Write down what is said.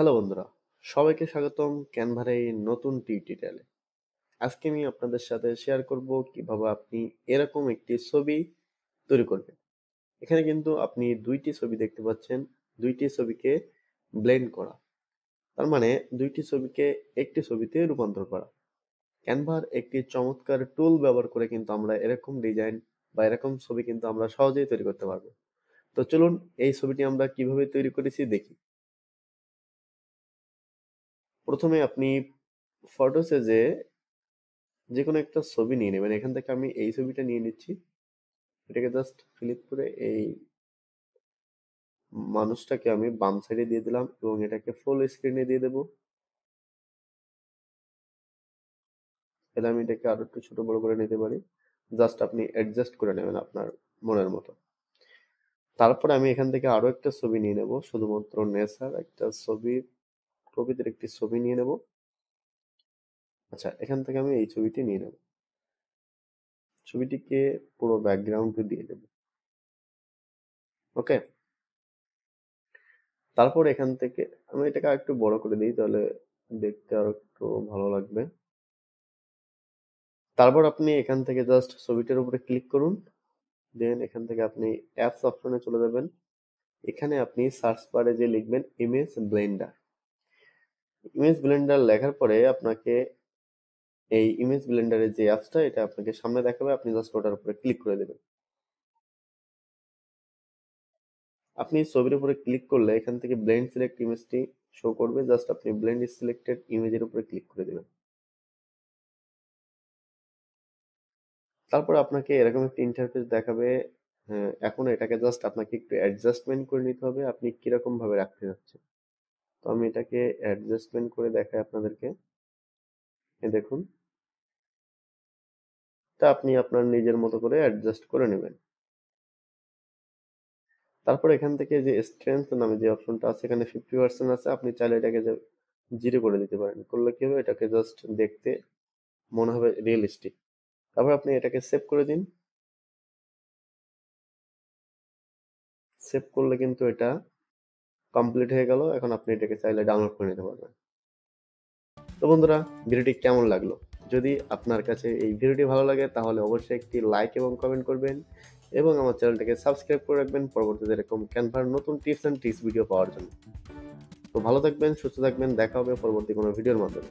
Hello বন্ধুরা, সবাইকে স্বাগতম ক্যানভার এই নতুন টিউটোরিয়ালে। আজকে আমি আপনাদের সাথে শেয়ার করব কিভাবে আপনি এরকম একটি ছবি তৈরি করবেন। এখানে কিন্তু আপনি দুইটি ছবি দেখতে পাচ্ছেন, দুইটি ছবিকে ব্লেন্ড করা। তার মানে দুইটি ছবিকে একটি ছবিতে রূপান্তর করা। ক্যানভার একটি চমৎকার টুল ব্যবহার করে কিন্তু আমরা এরকম ডিজাইন বা এরকম ছবি কিন্তু আমরা সহজেই তৈরি করতে পারবো। তো চলুন এই ছবিটি আমরা কিভাবে তৈরি করেছি দেখি। প্রথমে আপনি ফটোসে যে কোনো একটা ছবি নিয়ে নেবেন। এখান থেকে আমি এই ছবিটা নিয়ে নিচ্ছি। এটাকে জাস্ট ক্লিক করে এই মানুষটাকে আমি বাম সাইডে দিয়ে দিলাম এবং এটাকে ফুল স্ক্রিনে দিয়ে দেবো। তাহলে আমি এটাকে আরো একটু ছোট বড় করে নিতে পারি। জাস্ট আপনি অ্যাডজাস্ট করে নেবেন আপনার মনের মতো। তারপরে আমি এখান থেকে আরো একটা ছবি নিয়ে নেব, শুধুমাত্র নেচার একটা ছবি, প্রকৃতির একটি ছবি নিয়ে নেব। আচ্ছা, এখান থেকে আমি এই ছবিটি নিয়ে নেব। ছবিটিকে পুরো ব্যাকগ্রাউন্ডে দিয়ে দেব। ওকে, তারপর এখান থেকে আমি এটাকে আরেকটু বড় করে দিই, তাহলে দেখতে আরো একটু ভালো লাগবে। তারপর আপনি এখান থেকে জাস্ট ছবিটার উপরে ক্লিক করুন, দেন এখান থেকে আপনি অ্যাপস অপশনে চলে যাবেন। এখানে আপনি সার্চ বারে যে লিখবেন ইমেজ ব্লেন্ডার। ইমেজ ব্লেন্ডার লেখার পরে আপনাকে এই ইমেজ ব্লেন্ডারের যে অ্যাপসটা এটা আপনাকে সামনে দেখাবে, আপনি জাস্ট ওটার উপরে ক্লিক করে দেবেন। আপনি ছবির উপরে ক্লিক করলে এখান থেকে ব্লেন্ড সিলেক্ট ইমেজটি শো করবে, জাস্ট আপনি ব্লেন্ড সিলেক্টেড ইমেজের উপরে ক্লিক করে দেবেন। তারপর আপনাকে এরকম একটা ইন্টারফেস দেখাবে। এখন এটাকে জাস্ট আপনাকে একটু অ্যাডজাস্টমেন্ট করে নিতে হবে, আপনি কিরকম ভাবে রাখতে যাচ্ছেন। তো আমি এটাকে অ্যাডজাস্টমেন্ট করে দেখাই আপনাদেরকে। দেখুন, তা আপনি আপনার নিজের মতো করে অ্যাডজাস্ট করে নেবেন। তারপর এখান থেকে যে স্ট্রেংথ নামে যে অপশনটা আছে, এখানে 50% আছে, আপনি চাইলে এটাকে 0 করে দিতে পারেন। করলে কি হবে, এটাকে জাস্ট দেখতে মনে হবে রিয়েলিস্টিক। তারপর আপনি এটাকে সেভ করে দিন। সেভ করলে কিন্তু এটা কমপ্লিট হয়ে গেল। এখন আপনি এটাকে চাইলে ডাউনলোড করে নিতে পারবেন। তো বন্ধুরা, ভিডিওটি কেমন লাগলো? যদি আপনার কাছে এই ভিডিওটি ভালো লাগে তাহলে অবশ্যই একটি লাইক এবং কমেন্ট করবেন এবং আমার চ্যানেলটাকে সাবস্ক্রাইব করে রাখবেন পরবর্তীতে এরকম ক্যানভার নতুন টিপস এন্ড ট্রিক্স ভিডিও পাওয়ার জন্য। তো ভালো থাকবেন, সুস্থ থাকবেন, দেখা হবে পরবর্তী কোনো ভিডিওর মাধ্যমে।